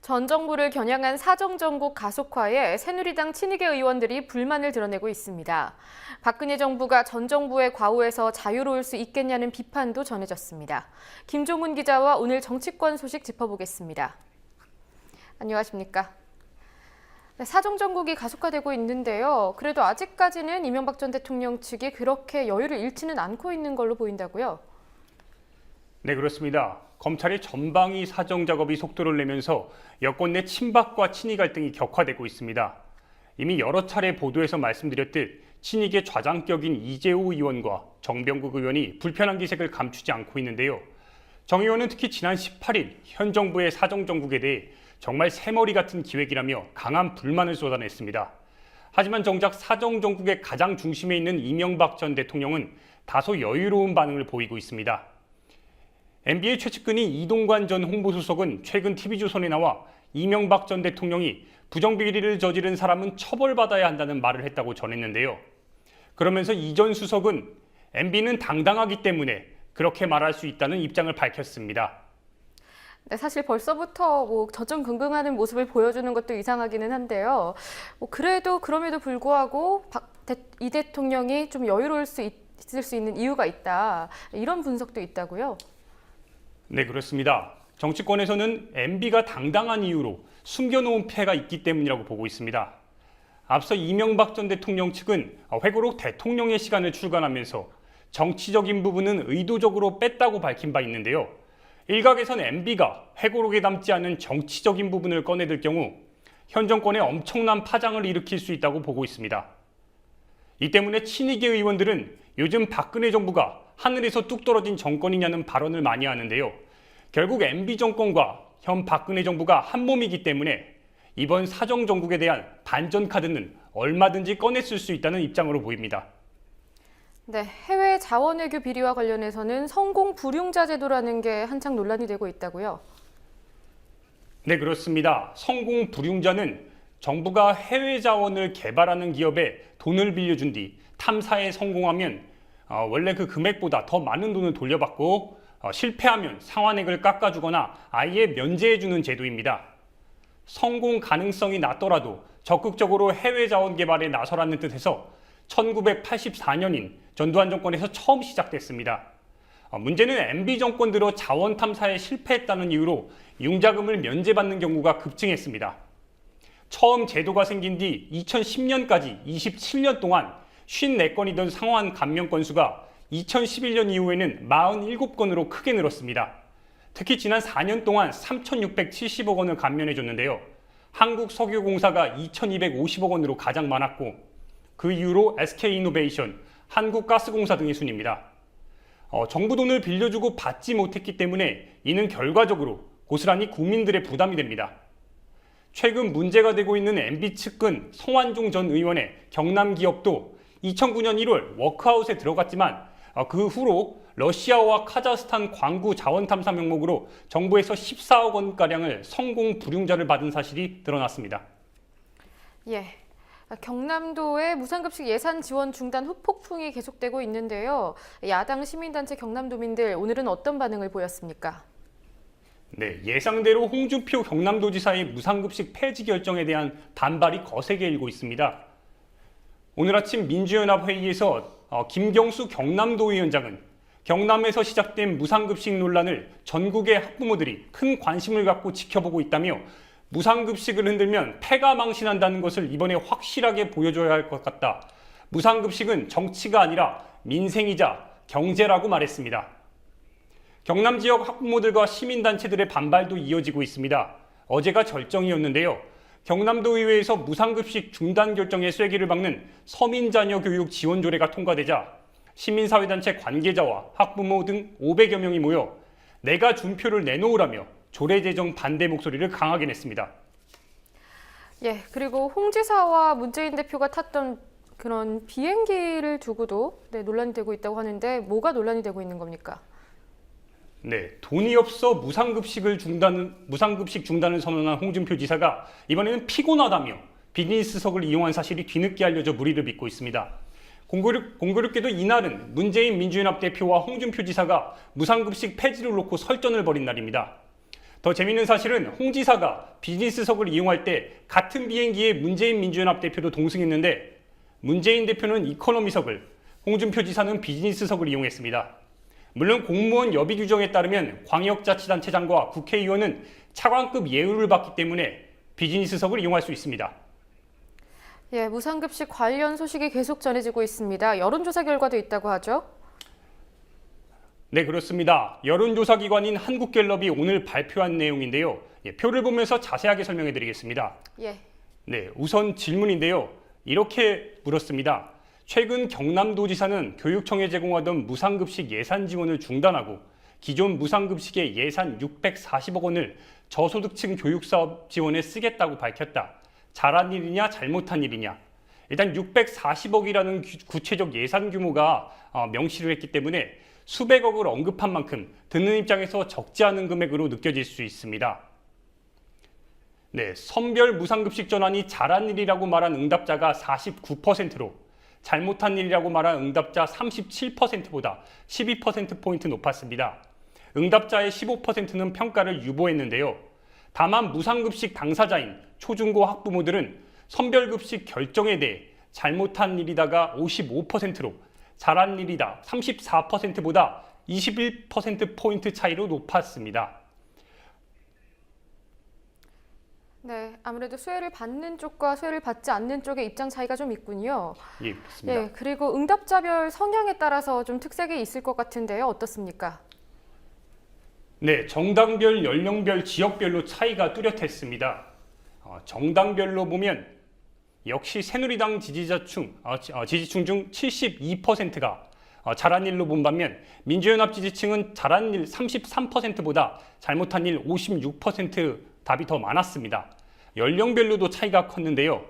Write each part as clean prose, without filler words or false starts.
전 정부를 겨냥한 사정정국 가속화에 새누리당 친이계 의원들이 불만을 드러내고 있습니다. 박근혜 정부가 전 정부의 과오에서 자유로울 수 있겠냐는 비판도 전해졌습니다. 김종훈 기자와 오늘 정치권 소식 짚어보겠습니다. 안녕하십니까? 사정정국이 가속화되고 있는데요. 그래도 아직까지는 이명박 전 대통령 측이 그렇게 여유를 잃지는 않고 있는 걸로 보인다고요? 네, 그렇습니다. 검찰의 전방위 사정 작업이 속도를 내면서 여권 내 친박과 친이 갈등이 격화되고 있습니다. 이미 여러 차례 보도에서 말씀드렸듯 친이계 좌장격인 이재호 의원과 정병국 의원이 불편한 기색을 감추지 않고 있는데요. 정 의원은 특히 지난 18일 현 정부의 사정 정국에 대해 정말 새머리 같은 기획이라며 강한 불만을 쏟아냈습니다. 하지만 정작 사정 정국의 가장 중심에 있는 이명박 전 대통령은 다소 여유로운 반응을 보이고 있습니다. MB의 최측근인 이동관 전 홍보수석은 최근 TV조선에 나와 이명박 전 대통령이 부정비리를 저지른 사람은 처벌받아야 한다는 말을 했다고 전했는데요. 그러면서 이 전 수석은 MB는 당당하기 때문에 그렇게 말할 수 있다는 입장을 밝혔습니다. 네, 사실 벌써부터 전전긍긍하는 모습을 보여주는 것도 이상하기는 한데요. 그럼에도 불구하고 이 대통령이 좀 여유로울 수 있을 수 있는 이유가 있다. 이런 분석도 있다고요? 네, 그렇습니다. 정치권에서는 MB가 당당한 이유로 숨겨놓은 폐가 있기 때문이라고 보고 있습니다. 앞서 이명박 전 대통령 측은 회고록 대통령의 시간을 출간하면서 정치적인 부분은 의도적으로 뺐다고 밝힌 바 있는데요. 일각에선 MB가 회고록에 담지 않은 정치적인 부분을 꺼내들 경우 현 정권에 엄청난 파장을 일으킬 수 있다고 보고 있습니다. 이 때문에 친이계 의원들은 요즘 박근혜 정부가 하늘에서 뚝 떨어진 정권이냐는 발언을 많이 하는데요. 결국 MB 정권과 현 박근혜 정부가 한 몸이기 때문에 이번 사정 정국에 대한 반전 카드는 얼마든지 꺼냈을 수 있다는 입장으로 보입니다. 네, 해외 자원외교 비리와 관련해서는 성공 불융자 제도라는 게 한창 논란이 되고 있다고요? 네, 그렇습니다. 성공 불융자는 정부가 해외 자원을 개발하는 기업에 돈을 빌려준 뒤 탐사에 성공하면 원래 그 금액보다 더 많은 돈을 돌려받고 실패하면 상환액을 깎아주거나 아예 면제해주는 제도입니다. 성공 가능성이 낮더라도 적극적으로 해외 자원 개발에 나서라는 뜻에서 1984년인 전두환 정권에서 처음 시작됐습니다. 문제는 MB 정권 들어 자원 탐사에 실패했다는 이유로 융자금을 면제받는 경우가 급증했습니다. 처음 제도가 생긴 뒤 2010년까지 27년 동안 54건이던 상환 감면 건수가 2011년 이후에는 47건으로 크게 늘었습니다. 특히 지난 4년 동안 3,670억 원을 감면해줬는데요. 한국석유공사가 2,250억 원으로 가장 많았고 그 이후로 SK이노베이션, 한국가스공사 등의 순입니다. 정부 돈을 빌려주고 받지 못했기 때문에 이는 결과적으로 고스란히 국민들의 부담이 됩니다. 최근 문제가 되고 있는 MB 측근 성완종 전 의원의 경남 기업도 2009년 1월 워크아웃에 들어갔지만 그 후로 러시아와 카자흐스탄 광구 자원 탐사 명목으로 정부에서 14억 원가량을 성공 불융자를 받은 사실이 드러났습니다. 예. 경남도의 무상급식 예산 지원 중단 후폭풍이 계속되고 있는데요. 야당 시민단체 경남도민들 오늘은 어떤 반응을 보였습니까? 네, 예상대로 홍준표 경남도지사의 무상급식 폐지 결정에 대한 반발이 거세게 일고 있습니다. 오늘 아침 민주연합 회의에서 김경수 경남도위원장은 경남에서 시작된 무상급식 논란을 전국의 학부모들이 큰 관심을 갖고 지켜보고 있다며 무상급식을 흔들면 패가 망신한다는 것을 이번에 확실하게 보여줘야 할 것 같다. 무상급식은 정치가 아니라 민생이자 경제라고 말했습니다. 경남 지역 학부모들과 시민단체들의 반발도 이어지고 있습니다. 어제가 절정이었는데요. 경남도 의회에서 무상급식 중단 결정의 쐐기를 박는 서민자녀교육 지원조례가 통과되자 시민사회단체 관계자와 학부모 등 500여 명이 모여 내가 준표를 내놓으라며 조례 제정 반대 목소리를 강하게 냈습니다. 예, 그리고 홍 지사와 문재인 대표가 탔던 그런 비행기를 두고도 논란이 되고 있다고 하는데 뭐가 논란이 되고 있는 겁니까? 네, 돈이 없어 무상급식 중단을 선언한 홍준표 지사가 이번에는 피곤하다며 비즈니스석을 이용한 사실이 뒤늦게 알려져 물의를 빚고 있습니다. 공교롭게도 이날은 문재인 민주연합 대표와 홍준표 지사가 무상급식 폐지를 놓고 설전을 벌인 날입니다. 더 재미있는 사실은 홍 지사가 비즈니스석을 이용할 때 같은 비행기에 문재인 민주연합 대표도 동승했는데 문재인 대표는 이코노미석을, 홍준표 지사는 비즈니스석을 이용했습니다. 물론 공무원 여비 규정에 따르면 광역자치단체장과 국회의원은 차관급 예우를 받기 때문에 비즈니스석을 이용할 수 있습니다. 예, 무상급식 관련 소식이 계속 전해지고 있습니다. 여론조사 결과도 있다고 하죠? 네, 그렇습니다. 여론조사 기관인 한국갤럽이 오늘 발표한 내용인데요. 표를 보면서 자세하게 설명해 드리겠습니다. 예. 네, 우선 질문인데요. 이렇게 물었습니다. 최근 경남도지사는 교육청에 제공하던 무상급식 예산 지원을 중단하고 기존 무상급식의 예산 640억 원을 저소득층 교육사업 지원에 쓰겠다고 밝혔다. 잘한 일이냐 잘못한 일이냐. 일단 640억이라는 구체적 예산 규모가 명시를 했기 때문에 수백억을 언급한 만큼 듣는 입장에서 적지 않은 금액으로 느껴질 수 있습니다. 네, 선별 무상급식 전환이 잘한 일이라고 말한 응답자가 49%로 잘못한 일이라고 말한 응답자 37%보다 12%포인트 높았습니다. 응답자의 15%는 평가를 유보했는데요. 다만 무상급식 당사자인 초중고 학부모들은 선별급식 결정에 대해 잘못한 일이다가 55%로 잘한 일이다 34%보다 21%포인트 차이로 높았습니다. 네, 아무래도 수혜를 받는 쪽과 수혜를 받지 않는 쪽의 입장 차이가 좀 있군요. 예, 그렇습니다. 예, 그리고 응답자별 성향에 따라서 좀 특색이 있을 것 같은데요. 어떻습니까? 네, 정당별, 연령별, 지역별로 차이가 뚜렷했습니다. 정당별로 보면 역시 새누리당 지지층 중 72%가 잘한 일로 본 반면 민주연합 지지층은 잘한 일 33%보다 잘못한 일 56% 답이 더 많았습니다. 연령별로도 차이가 컸는데요.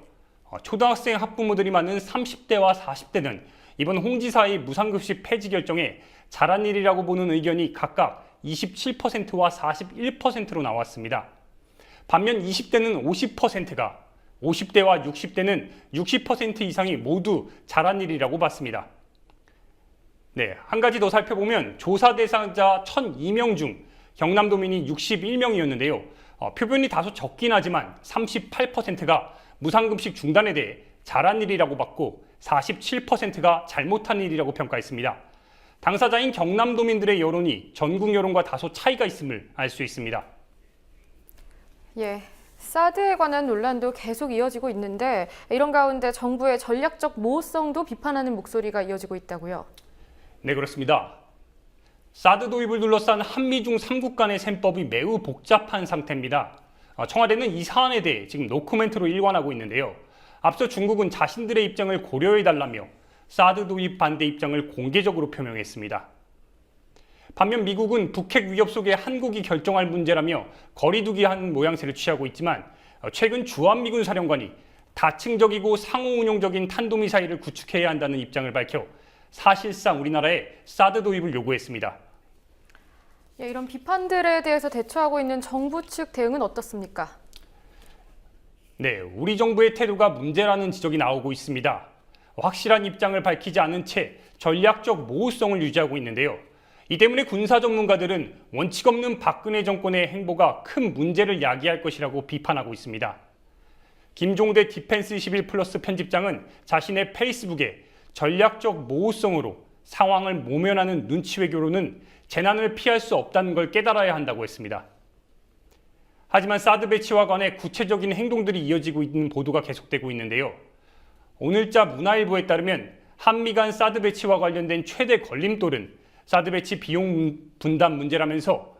초등학생 학부모들이 많은 30대와 40대는 이번 홍 지사의 무상급식 폐지 결정에 잘한 일이라고 보는 의견이 각각 27%와 41%로 나왔습니다. 반면 20대는 50%가, 50대와 60대는 60% 이상이 모두 잘한 일이라고 봤습니다. 네, 한 가지 더 살펴보면 조사 대상자 1,002명 중 경남도민이 61명이었는데요. 표본이 다소 적긴 하지만 38%가 무상급식 중단에 대해 잘한 일이라고 봤고 47%가 잘못한 일이라고 평가했습니다. 당사자인 경남도민들의 여론이 전국 여론과 다소 차이가 있음을 알 수 있습니다. 예, 사드에 관한 논란도 계속 이어지고 있는데 이런 가운데 정부의 전략적 모호성도 비판하는 목소리가 이어지고 있다고요. 네, 그렇습니다. 사드 도입을 둘러싼 한미중 3국 간의 셈법이 매우 복잡한 상태입니다. 청와대는 이 사안에 대해 지금 노코멘트로 일관하고 있는데요. 앞서 중국은 자신들의 입장을 고려해달라며 사드 도입 반대 입장을 공개적으로 표명했습니다. 반면 미국은 북핵 위협 속에 한국이 결정할 문제라며 거리두기 한 모양새를 취하고 있지만 최근 주한미군 사령관이 다층적이고 상호운용적인 탄도미사일을 구축해야 한다는 입장을 밝혀 사실상 우리나라에 사드 도입을 요구했습니다. 예, 이런 비판들에 대해서 대처하고 있는 정부 측 대응은 어떻습니까? 네, 우리 정부의 태도가 문제라는 지적이 나오고 있습니다. 확실한 입장을 밝히지 않은 채 전략적 모호성을 유지하고 있는데요. 이 때문에 군사 전문가들은 원칙 없는 박근혜 정권의 행보가 큰 문제를 야기할 것이라고 비판하고 있습니다. 김종대 디펜스21플러스 편집장은 자신의 페이스북에 전략적 모호성으로 상황을 모면하는 눈치 외교로는 재난을 피할 수 없다는 걸 깨달아야 한다고 했습니다. 하지만 사드 배치와 관해 구체적인 행동들이 이어지고 있는 보도가 계속되고 있는데요. 오늘자 문화일보에 따르면 한미 간 사드 배치와 관련된 최대 걸림돌은 사드 배치 비용 분담 문제라면서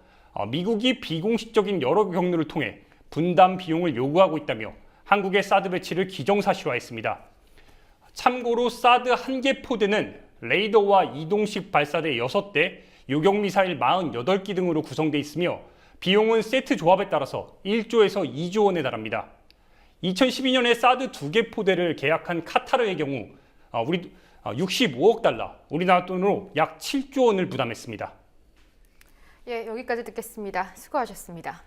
미국이 비공식적인 여러 경로를 통해 분담 비용을 요구하고 있다며 한국의 사드 배치를 기정사실화했습니다. 참고로 사드 한 개 포대는 레이더와 이동식 발사대 6대, 요격미사일 48기 등으로 구성되어 있으며 비용은 세트 조합에 따라서 1조에서 2조 원에 달합니다. 2012년에 사드 2개 포대를 계약한 카타르의 경우 65억 달러, 우리나라 돈으로 약 7조 원을 부담했습니다. 예, 여기까지 듣겠습니다. 수고하셨습니다.